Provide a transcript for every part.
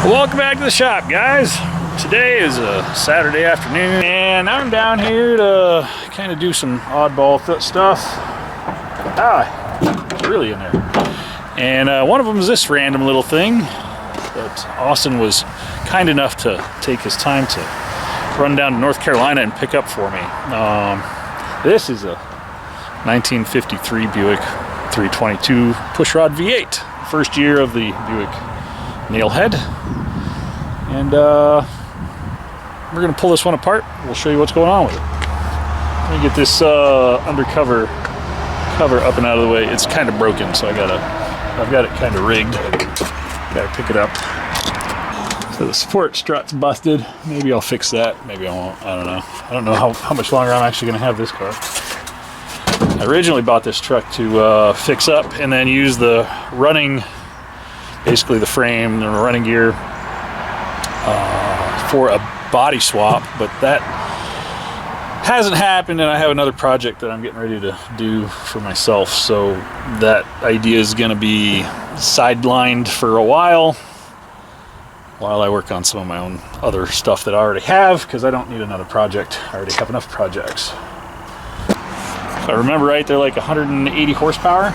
Welcome back to the shop, guys. Today is a Saturday afternoon and I'm down here to kind of do some oddball stuff. Really in there. And one of them is this random little thing that Austin was kind enough to take his time to run down to North Carolina and pick up for me. This is a 1953 Buick 322 pushrod V8. First year of the Buick nailhead. And we're going to pull this one apart. We'll show you what's going on with it. Let me get this undercover cover up and out of the way. It's kind of broken, so I've got it kind of rigged. Gotta pick it up. So the support strut's busted. Maybe I'll fix that. Maybe I won't. I don't know. I don't know how much longer I'm actually going to have this car. I originally bought this truck to fix up and then use the running, basically the frame, the running gear, for a body swap, but that hasn't happened, and I have another project that I'm getting ready to do for myself, so that idea is going to be sidelined for a while I work on some of my own other stuff that I already have, because I don't need another project. I already have enough projects. If I remember right, they're like 180 horsepower,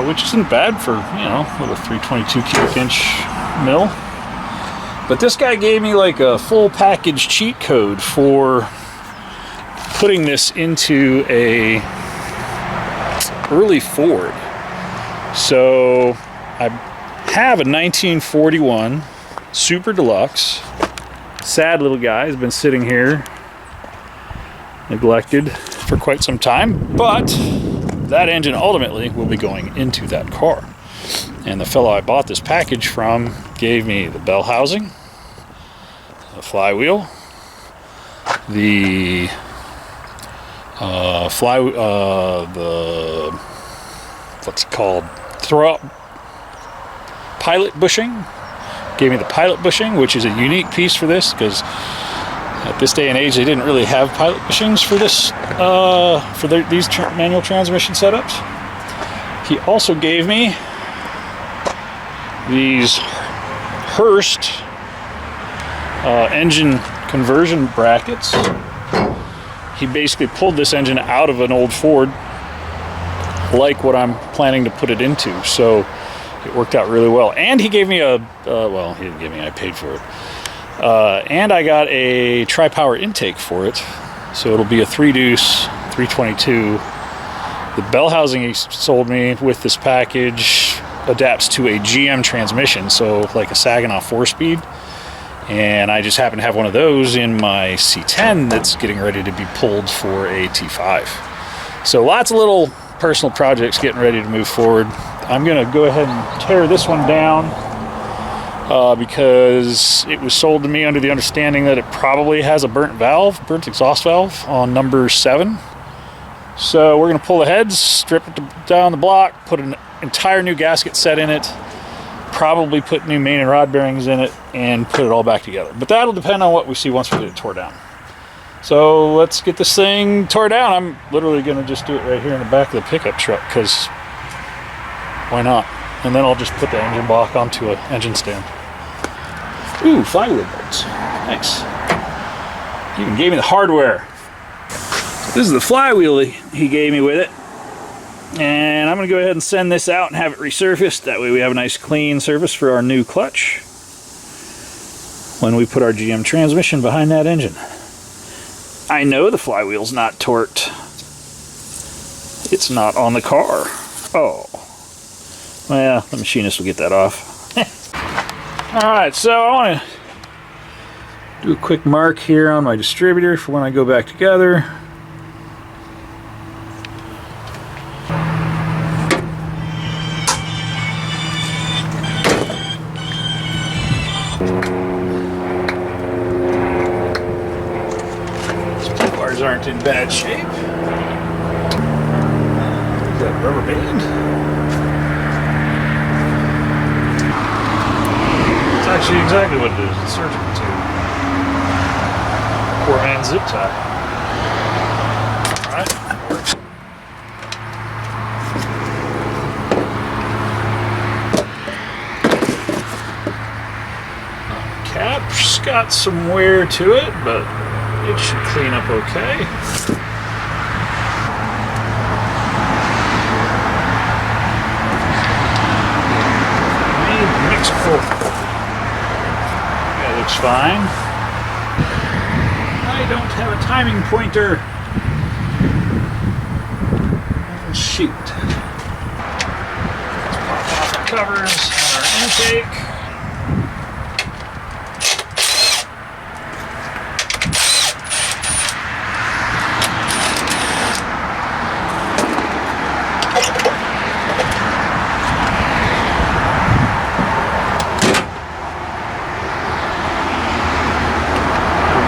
which isn't bad for, you know, with a 322 cubic inch mill. But this guy gave me like a full package cheat code for putting this into a early Ford. So I have a 1941 Super Deluxe. Sad little guy, has been sitting here neglected for quite some time, but that engine ultimately will be going into that car. And the fellow I bought this package from gave me the bell housing, the flywheel, the what's it called? Pilot bushing. Gave me the pilot bushing, which is a unique piece for this, because at this day and age they didn't really have pilot bushings for this, these manual transmission setups. He also gave me these Hurst engine conversion brackets. He basically pulled this engine out of an old Ford, like what I'm planning to put it into, so it worked out really well. And he gave me well, he didn't give me, I paid for it. And I got a tri-power intake for it, so it'll be a 3-deuce 322. The bell housing he sold me with this package adapts to a GM transmission, so like a Saginaw 4-speed, and I just happen to have one of those in my C10 that's getting ready to be pulled for a T5. So lots of little personal projects getting ready to move forward. I'm gonna go ahead and tear this one down because it was sold to me under the understanding that it probably has a burnt exhaust valve on number 7. So we're gonna pull the heads, strip it down the block, put an entire new gasket set in it, probably put new main and rod bearings in it, and put it all back together. But that'll depend on what we see once we get it tore down. So let's get this thing tore down. I'm literally gonna just do it right here in the back of the pickup truck, because why not? And then I'll just put the engine block onto an engine stand. Ooh, flywheel bolts. Nice. He even gave me the hardware. This is the flywheel he gave me with it. And I'm going to go ahead and send this out and have it resurfaced. That way we have a nice clean surface for our new clutch when we put our GM transmission behind that engine. I know the flywheel's not torqued. It's not on the car. Oh. Well, the machinist will get that off. Alright, so I want to do a quick mark here on my distributor for when I go back together. Aren't in bad shape. That rubber band. It's actually exactly what it is. It's surgical tube. Poor man zip tie. Alright, that works. It's got some wear to it, but it should clean up okay. Mix both. That looks fine. I don't have a timing pointer. Oh, shoot. Let's pop off the covers on our intake.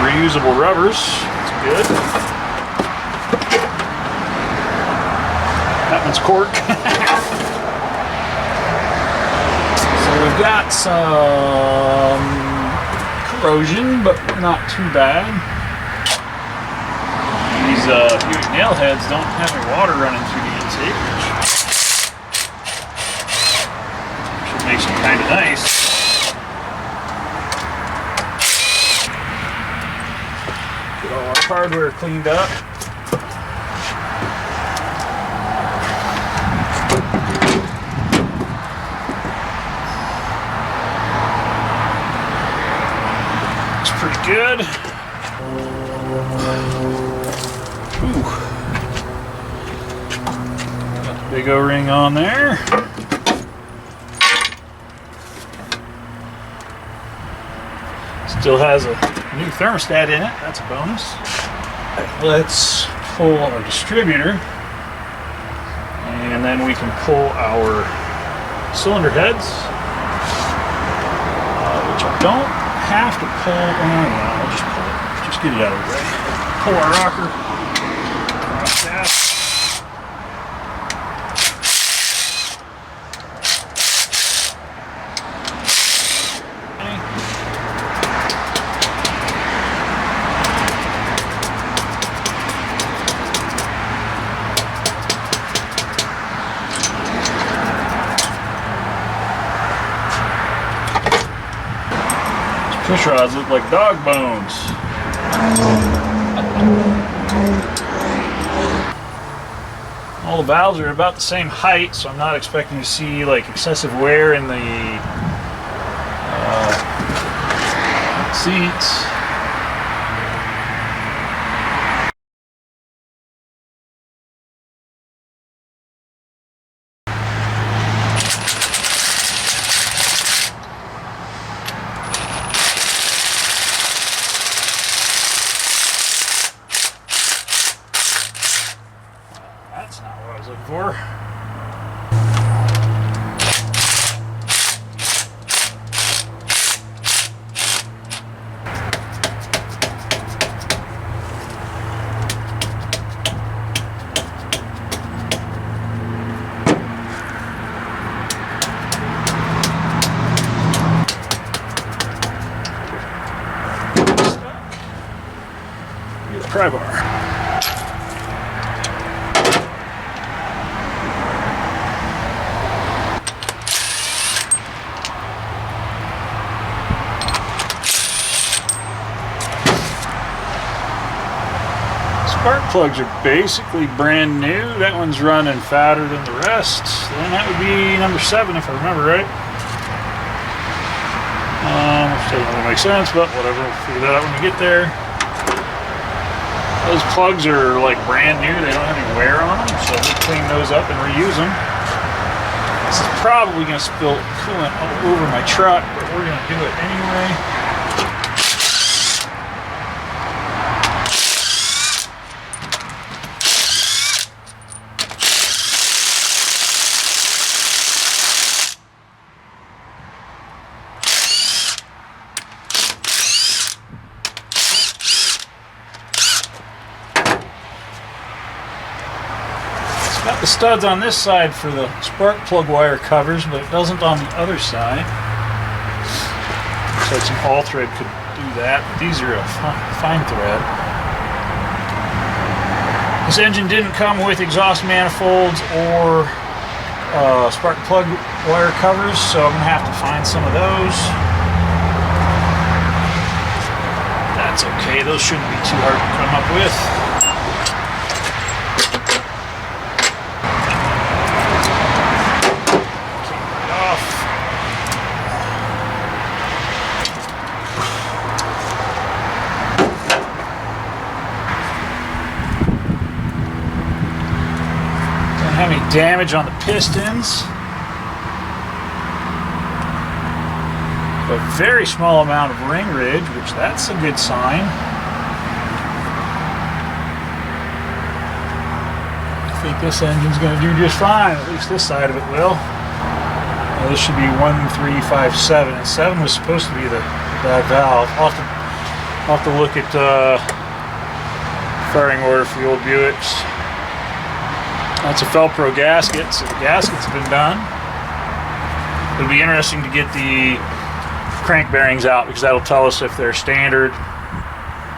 Reusable rubbers, that's good. That one's cork. So we've got some corrosion, but not too bad. These Buick nail heads don't have any water running through the intake, which makes them kind of nice. Get all our hardware cleaned up. It's pretty good. Ooh. Got the big O-ring on there. Still has a new thermostat in it, that's a bonus. Let's pull our distributor, and then we can pull our cylinder heads, which I don't have to pull. I'll just pull it. Just get it out of the way. Pull our rocker. Cross that. Push rods look like dog bones. All the valves are about the same height, so I'm not expecting to see like excessive wear in the seats. That's not what I was looking for. Get a pry bar. Spark plugs are basically brand new. That one's running fatter than the rest. Then that would be number 7 if I remember right. Which doesn't really make sense, but whatever. We'll figure that out when we get there. Those plugs are like brand new. They don't have any wear on them, so we'll clean those up and reuse them. This is probably going to spill coolant all over my truck, but we're going to do it anyway. Got the studs on this side for the spark plug wire covers, but it doesn't on the other side. So some all thread could do that, but these are a fine thread. This engine didn't come with exhaust manifolds or spark plug wire covers, so I'm going to have to find some of those. That's okay, those shouldn't be too hard to come up with. Came right off. Don't have any damage on the pistons. A very small amount of ring ridge, which that's a good sign. I think this engine's going to do just fine. At least this side of it will. Now this should be 1357, and 7 was supposed to be the bad valve. I'll have to look at firing order for the old Buicks. That's a Felpro gasket, so the gaskets have been done. It'll be interesting to get the crank bearings out, because that'll tell us if they're standard,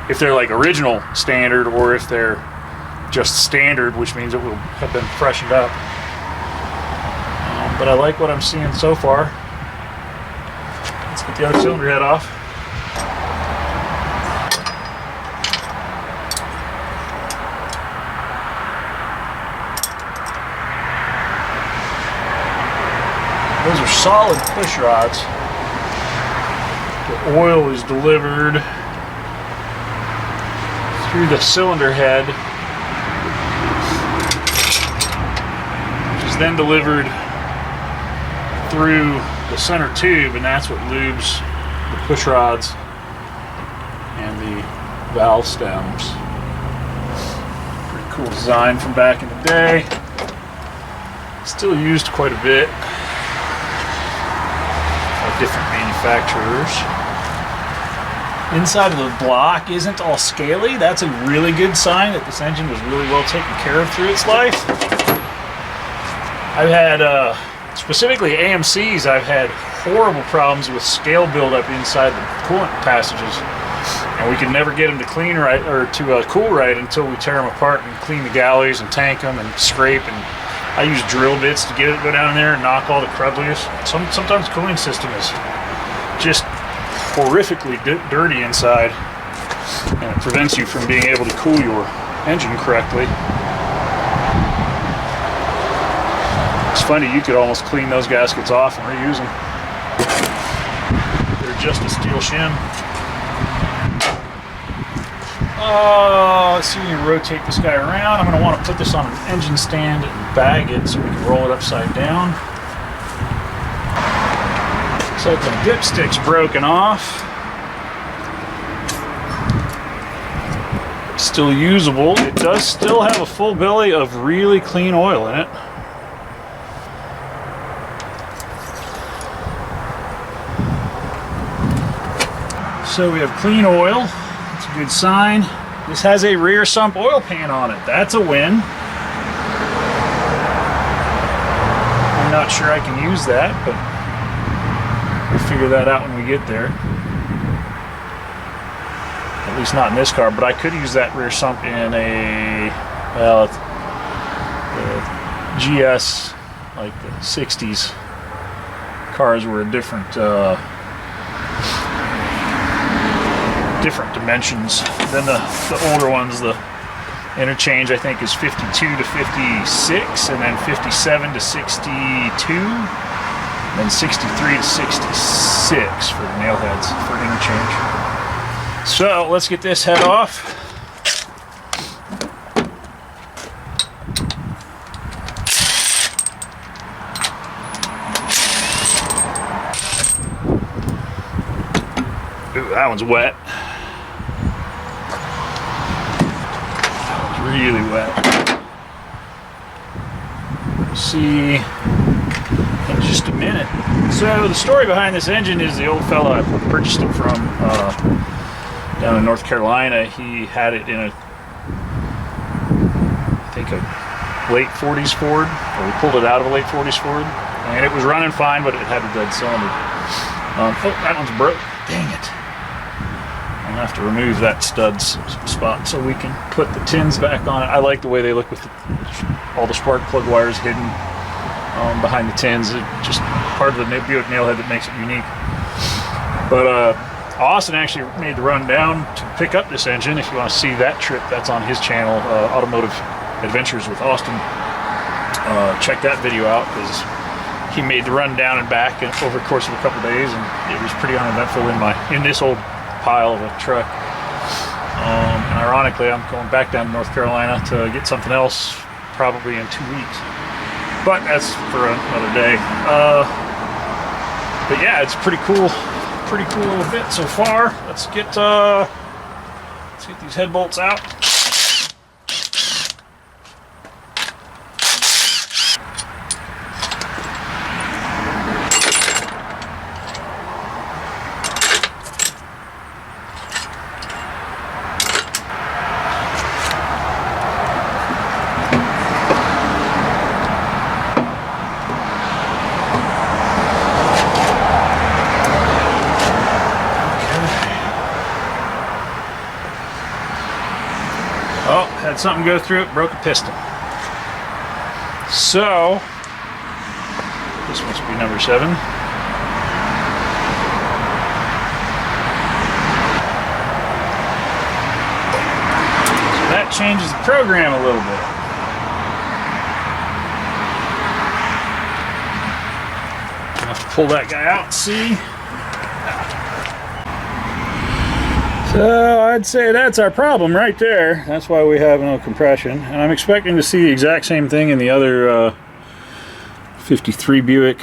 if they're like original standard, or if they're just standard, which means it will have been freshened up. But I like what I'm seeing so far. Let's get the other cylinder head off. Those are solid push rods. The oil is delivered through the cylinder head, which is then delivered through the center tube, and that's what lubes the push rods and the valve stems. Pretty cool design from back in the day. Still used quite a bit by different manufacturers. Inside of the block isn't all scaly. That's a really good sign that this engine was really well taken care of through its life. I've had, specifically AMCs, I've had horrible problems with scale buildup inside the coolant passages. And we could never get them to clean right, or to cool right, until we tear them apart and clean the galleys and tank them and scrape. And I use drill bits to get it, go down there and knock all the crud loose. Sometimes the cooling system is just horrifically dirty inside, and it prevents you from being able to cool your engine correctly. It's funny, you could almost clean those gaskets off and reuse them. They're just a steel shim. Let's see if we can rotate this guy around. I'm going to want to put this on an engine stand and bag it so we can roll it upside down. Looks like the dipstick's broken off. Still usable. It does still have a full belly of really clean oil in it. So we have clean oil. That's a good sign. This has a rear sump oil pan on it. That's a win. I'm not sure I can use that, but we'll figure that out when we get there. At least not in this car, but I could use that rear sump in a, well, the GS, like the 60s cars were a different dimensions than the older ones. The interchange, I think, is 52 to 56, and then 57 to 62, and then 63 to 66 for the nail heads for interchange. So let's get this head off. Ooh, that one's wet. That one's really wet. We'll see in just a minute. So the story behind this engine is the old fella I purchased it from down in North Carolina. He had it in a, I think, a late 40s Ford, or we pulled it out of a late 40s Ford, and it was running fine, but it had a dead cylinder. Oh, that one's broke. Dang it. I'm gonna have to remove that stud spot so we can put the tins back on it. I like the way they look with all the spark plug wires hidden behind the tins. It's just part of the Buick nailhead that makes it unique. But Austin actually made the run down to pick up this engine. If you want to see that trip, that's on his channel, Automotive Adventures with Austin. Check that video out, because he made the run down and back over the course of a couple days, and it was pretty uneventful in this old pile of a truck. And ironically, I'm going back down to North Carolina to get something else probably in 2 weeks. But that's for another day. But yeah, it's pretty cool little bit so far. Let's get these head bolts out. Oh, had something go through it, broke a piston. So, this must be number 7. So that changes the program a little bit. I'll have to pull that guy out and see. So I'd say that's our problem right there. That's why we have no compression. And I'm expecting to see the exact same thing in the other 53 Buick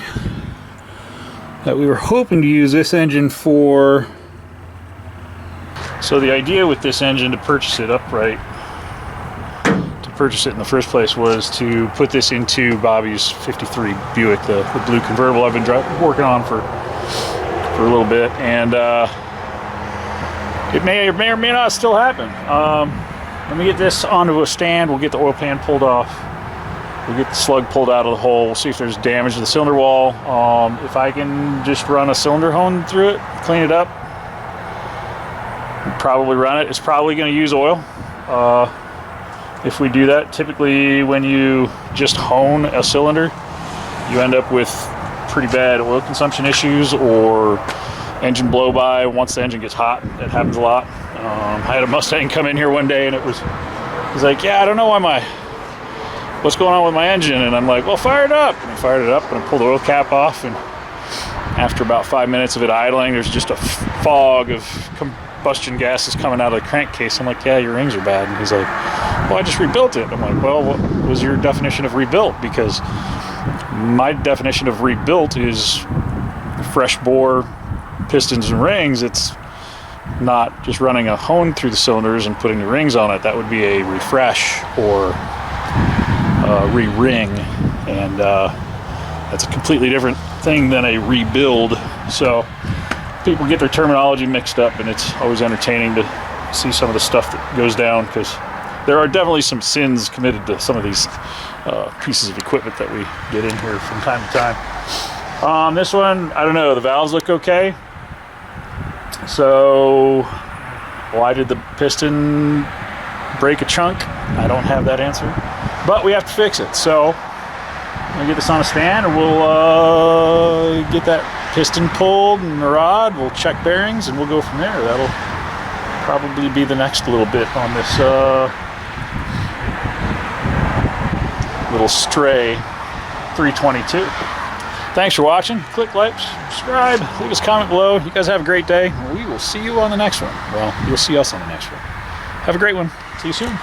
that we were hoping to use this engine for. So the idea with this engine, to purchase it upright, to purchase it in the first place, was to put this into Bobby's 53 Buick, the blue convertible I've been working on for a little bit. And it may or may not still happen. Let me get this onto a stand. We'll get the oil pan pulled off. We'll get the slug pulled out of the hole. We'll see if there's damage to the cylinder wall. If I can just run a cylinder hone through it, clean it up, probably run it. It's probably going to use oil. If we do that, typically when you just hone a cylinder, you end up with pretty bad oil consumption issues or engine blow by once the engine gets hot. That happens a lot. I had a Mustang come in here one day and he's like, yeah, I don't know what's going on with my engine. And I'm like, well, fire it up. And I fired it up and I pulled the oil cap off, and after about 5 minutes of it idling, there's just a fog of combustion gases coming out of the crankcase. I'm like, yeah, your rings are bad. And he's like, well, I just rebuilt it. I'm like, well, what was your definition of rebuilt? Because my definition of rebuilt is fresh bore pistons and rings. It's not just running a hone through the cylinders and putting the rings on it. That would be a refresh or re-ring, and that's a completely different thing than a rebuild. So people get their terminology mixed up, and it's always entertaining to see some of the stuff that goes down, because there are definitely some sins committed to some of these pieces of equipment that we get in here from time to time. This one, I don't know, the valves look okay. So why did the piston break a chunk? I don't have that answer, but we have to fix it. So I'm gonna get this on a stand, and we'll get that piston pulled and the rod. We'll check bearings, and we'll go from there. That'll probably be the next little bit on this little stray 322. Thanks for watching. Click like, subscribe, leave us a comment below. You guys have a great day. We will see you on the next one. Well, you'll see us on the next one. Have a great one. See you soon.